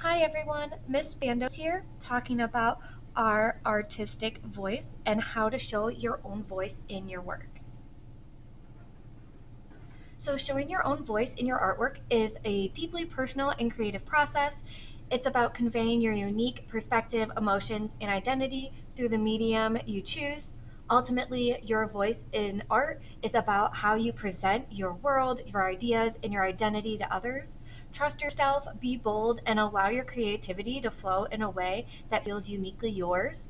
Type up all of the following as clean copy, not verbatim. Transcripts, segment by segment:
Hi everyone, Miss Bandos here, talking about our artistic voice and how to show your own voice in your work. So showing your own voice in your artwork is a deeply personal and creative process. It's about conveying your unique perspective, emotions, and identity through the medium you choose. Ultimately, your voice in art is about how you present your world, your ideas, and your identity to others. Trust yourself, be bold, and allow your creativity to flow in a way that feels uniquely yours.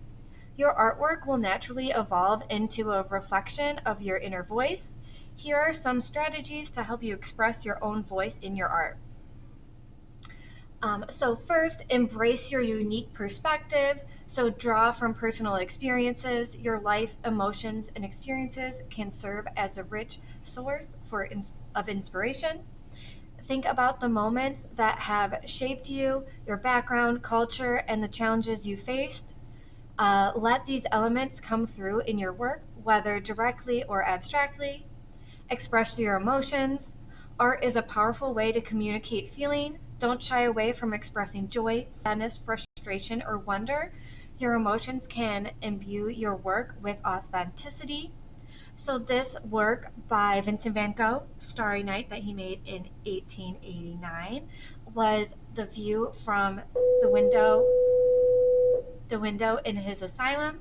Your artwork will naturally evolve into a reflection of your inner voice. Here are some strategies to help you express your own voice in your art. So first, embrace your unique perspective. So draw from personal experiences. Your life, emotions, and experiences can serve as a rich source of inspiration. Think about the moments that have shaped you, your background, culture, and the challenges you faced. Let these elements come through in your work, whether directly or abstractly. Express your emotions. Art is a powerful way to communicate feeling. Don't shy away from expressing joy, sadness, frustration, or wonder. Your emotions can imbue your work with authenticity. So this work by Vincent van Gogh, Starry Night, that he made in 1889, was the view from the window in his asylum.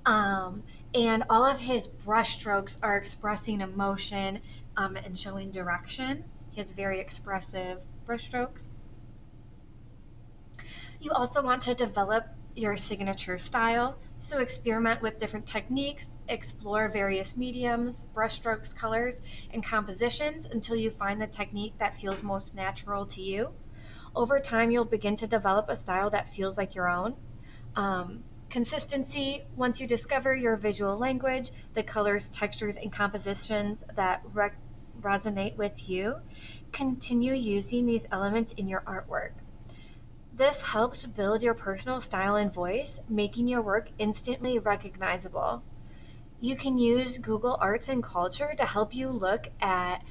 Um, and all of his brushstrokes are expressing emotion and showing direction. He has very expressive brushstrokes. You also want to develop your signature style, so experiment with different techniques, explore various mediums, brushstrokes, colors, and compositions until you find the technique that feels most natural to you. Over time, you'll begin to develop a style that feels like your own. Consistency, once you discover your visual language, the colors, textures, and compositions that resonate with you, continue using these elements in your artwork. This helps build your personal style and voice, making your work instantly recognizable. You can use Google Arts and Culture to help you look at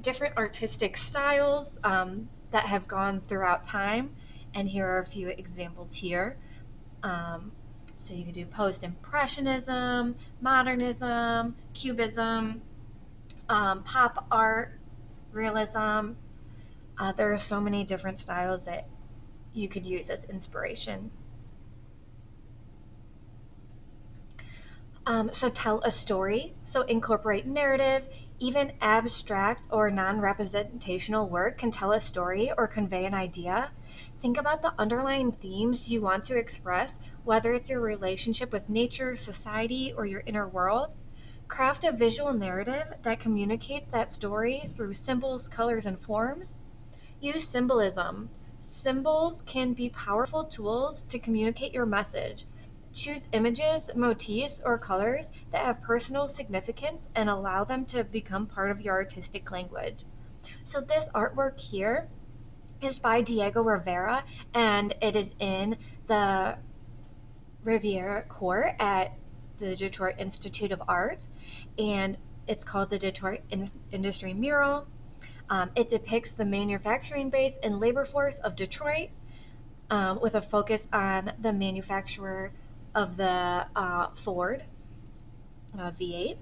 different artistic styles that have gone throughout time. And here are a few examples here. So you could do post-impressionism, modernism, cubism, pop art, realism. There are so many different styles that you could use as inspiration. So tell a story. So incorporate narrative. Even abstract or non-representational work can tell a story or convey an idea. Think about the underlying themes you want to express, whether it's your relationship with nature, society, or your inner world. Craft a visual narrative that communicates that story through symbols, colors, and forms. Use symbolism. Symbols can be powerful tools to communicate your message. Choose images, motifs, or colors that have personal significance and allow them to become part of your artistic language. So this artwork here is by Diego Rivera, and it is in the Riviera Court at the Detroit Institute of Art, and it's called the Detroit Industry Mural. It depicts the manufacturing base and labor force of Detroit, with a focus on the manufacturer of the Ford V8.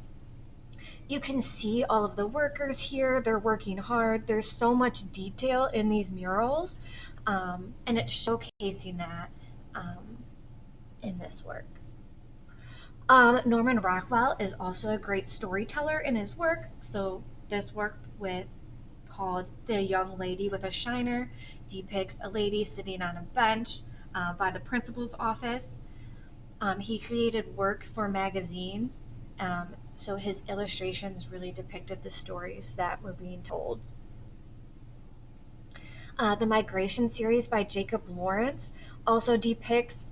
You can see all of the workers here. They're working hard. There's so much detail in these murals, and it's showcasing that in this work. Norman Rockwell is also a great storyteller in his work. So this work called The Young Lady with a Shiner depicts a lady sitting on a bench by the principal's office. He created work for magazines, so his illustrations really depicted the stories that were being told. The Migration series by Jacob Lawrence also depicts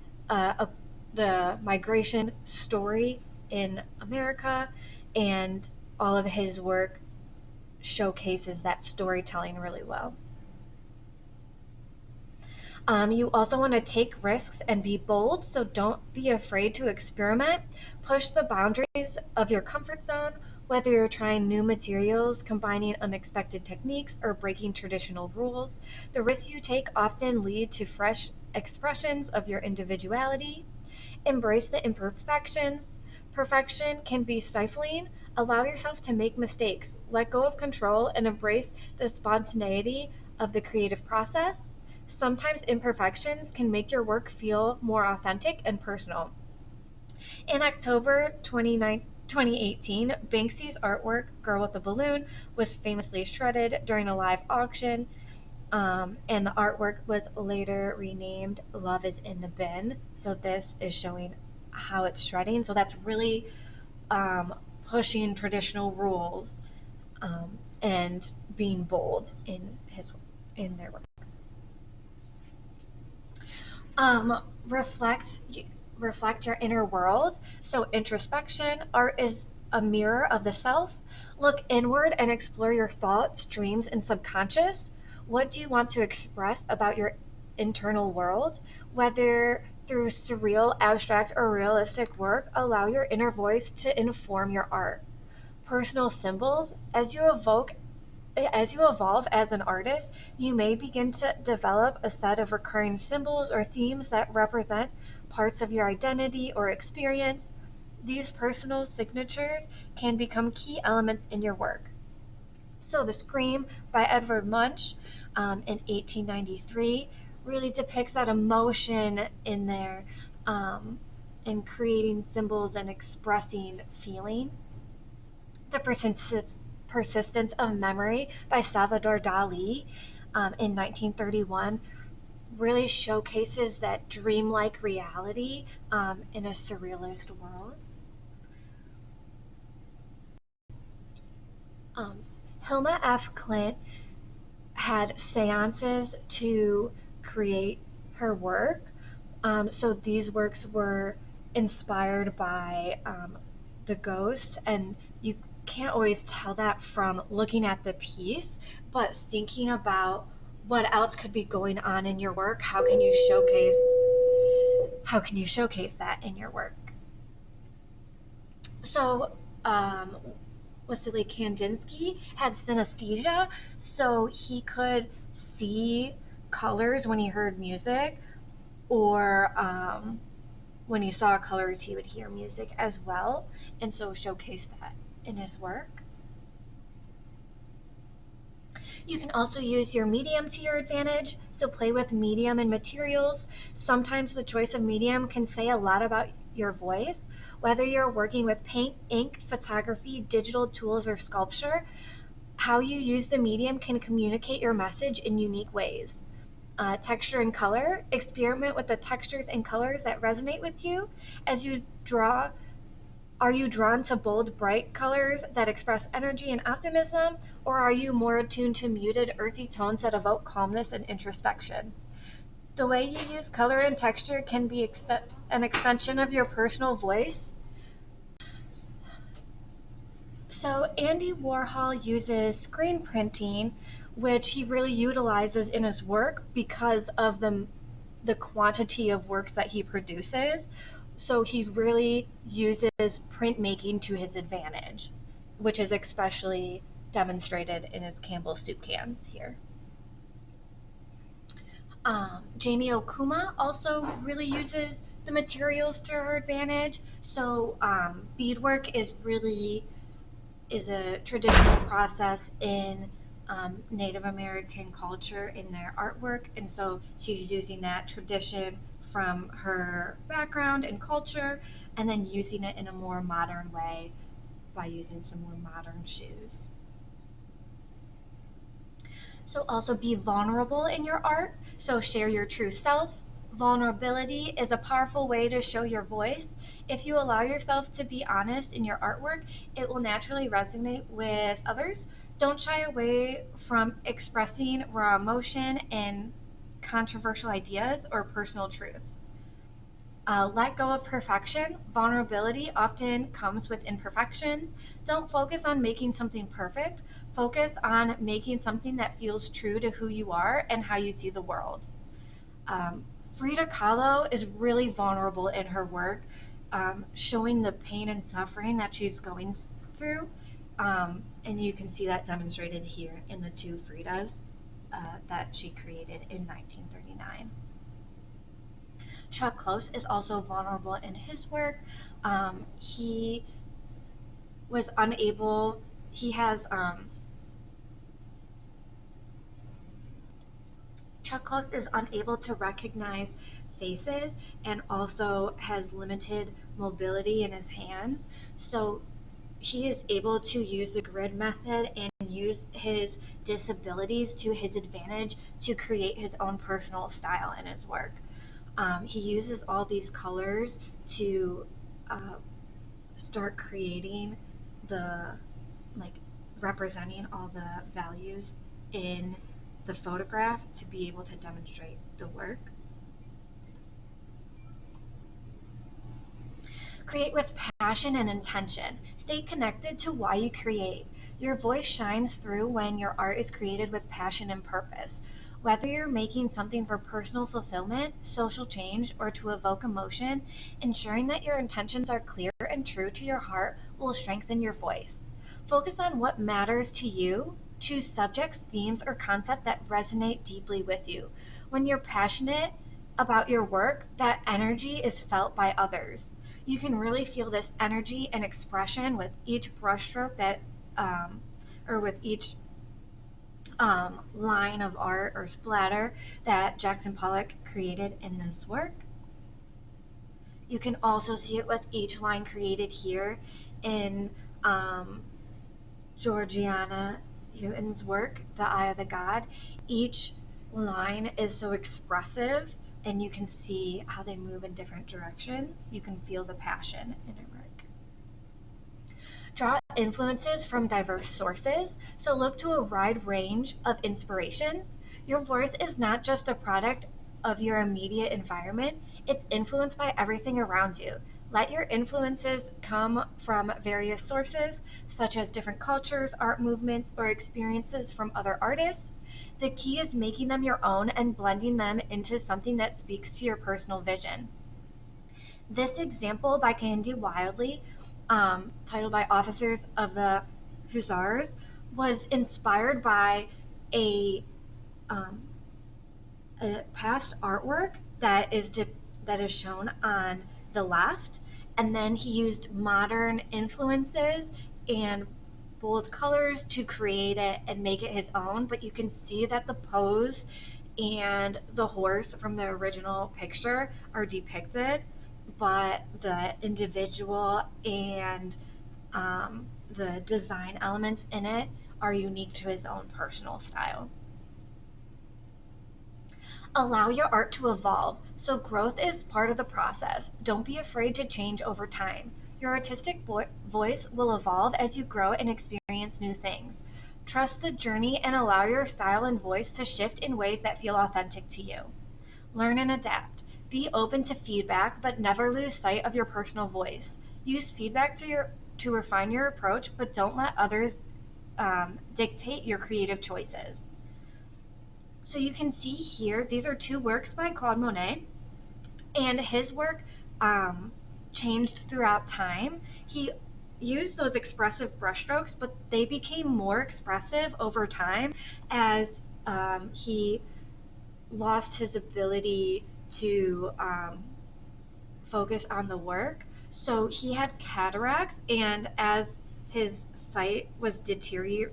the migration story in America, and all of his work showcases that storytelling really well. You also want to take risks and be bold, so don't be afraid to experiment. Push the boundaries of your comfort zone Whether you're trying new materials, combining unexpected techniques, or breaking traditional rules, the risks you take often lead to fresh expressions of your individuality. Embrace the imperfections. Perfection can be stifling. Allow yourself to make mistakes, let go of control, and embrace the spontaneity of the creative process. Sometimes imperfections can make your work feel more authentic and personal. In October 2018, Banksy's artwork, Girl with a Balloon, was famously shredded during a live auction, and the artwork was later renamed Love is in the Bin. So this is showing how it's shredding. So that's really pushing traditional rules and being bold in their work. Reflect your inner world. So introspection, art is a mirror of the self. Look inward and explore your thoughts, dreams, and subconscious. What do you want to express about your internal world? Whether through surreal, abstract, or realistic work, allow your inner voice to inform your art. Personal symbols, as you evolve as an artist, you may begin to develop a set of recurring symbols or themes that represent parts of your identity or experience. These personal signatures can become key elements in your work. So, The Scream by Edvard Munch in 1893 really depicts that emotion in there, in creating symbols and expressing feeling. The Persistence of Memory by Salvador Dali in 1931 really showcases that dreamlike reality in a surrealist world. Hilma F. Klint had seances to create her work. So these works were inspired by the ghosts, and you can't always tell that from looking at the piece, but thinking about what else could be going on in your work. How can you showcase that in your work? So Wassily Kandinsky had synesthesia, so he could see colors when he heard music, or when he saw colors, he would hear music as well, and so showcase that in his work. You can also use your medium to your advantage, so play with medium and materials. Sometimes the choice of medium can say a lot about your voice. Whether you're working with paint, ink, photography, digital tools, or sculpture, how you use the medium can communicate your message in unique ways. Texture and color, experiment with the textures and colors that resonate with you. As you draw, are you drawn to bold, bright colors that express energy and optimism, or are you more attuned to muted, earthy tones that evoke calmness and introspection? The way you use color and texture can be an extension of your personal voice. So Andy Warhol uses screen printing, which he really utilizes in his work because of the quantity of works that he produces. So he really uses printmaking to his advantage, which is especially demonstrated in his Campbell soup cans here. Jamie Okuma also really uses the materials to her advantage. So beadwork is a traditional process in Native American culture in their artwork, and so she's using that tradition from her background and culture, and then using it in a more modern way by using some more modern shoes. So also be vulnerable in your art, so share your true self. Vulnerability is a powerful way to show your voice. If you allow yourself to be honest in your artwork, it will naturally resonate with others. Don't shy away from expressing raw emotion and controversial ideas or personal truths. Let go of perfection. Vulnerability often comes with imperfections. Don't focus on making something perfect. Focus on making something that feels true to who you are and how you see the world. Frida Kahlo is really vulnerable in her work, showing the pain and suffering that she's going through. And you can see that demonstrated here in the two Fridas that she created in 1939. Chuck Close is also vulnerable in his work. He was unable, he has, Chuck Close is unable to recognize faces and also has limited mobility in his hands. So he is able to use the grid method and use his disabilities to his advantage to create his own personal style in his work. He uses all these colors to start creating the, like, representing all the values in the photograph to be able to demonstrate the work. Create with passion and intention. Stay connected to why you create. Your voice shines through when your art is created with passion and purpose. Whether you're making something for personal fulfillment, social change, or to evoke emotion, ensuring that your intentions are clear and true to your heart will strengthen your voice. Focus on what matters to you. Choose subjects, themes, or concepts that resonate deeply with you. When you're passionate about your work, that energy is felt by others. You can really feel this energy and expression with each brushstroke that, or with each line of art or splatter that Jackson Pollock created in this work. You can also see it with each line created here in Georgiana Houghton's work, The Eye of the God. Each line is so expressive, and you can see how they move in different directions. You can feel the passion in her work. Draw influences from diverse sources, so look to a wide range of inspirations. Your voice is not just a product of your immediate environment, it's influenced by everything around you. Let your influences come from various sources, such as different cultures, art movements, or experiences from other artists. The key is making them your own and blending them into something that speaks to your personal vision. This example by Kehinde Wiley, titled by Officers of the Hussars, was inspired by a past artwork that is shown on the left, and then he used modern influences and bold colors to create it and make it his own. But you can see that the pose and the horse from the original picture are depicted, but the individual and the design elements in it are unique to his own personal style. Allow your art to evolve, so growth is part of the process. Don't be afraid to change over time. Your artistic voice will evolve as you grow and experience new things. Trust the journey and allow your style and voice to shift in ways that feel authentic to you. Learn and adapt. Be open to feedback, but never lose sight of your personal voice. Use feedback to refine your approach, but don't let others dictate your creative choices. So you can see here, these are two works by Claude Monet, and his work changed throughout time. He used those expressive brushstrokes, but they became more expressive over time as he lost his ability to focus on the work. So he had cataracts, and as his sight was deteriorating,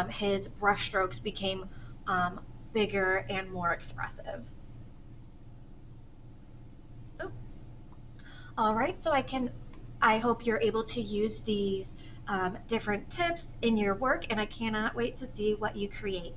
his brushstrokes became bigger and more expressive. Oh. All right, so I hope you're able to use these different tips in your work, and I cannot wait to see what you create.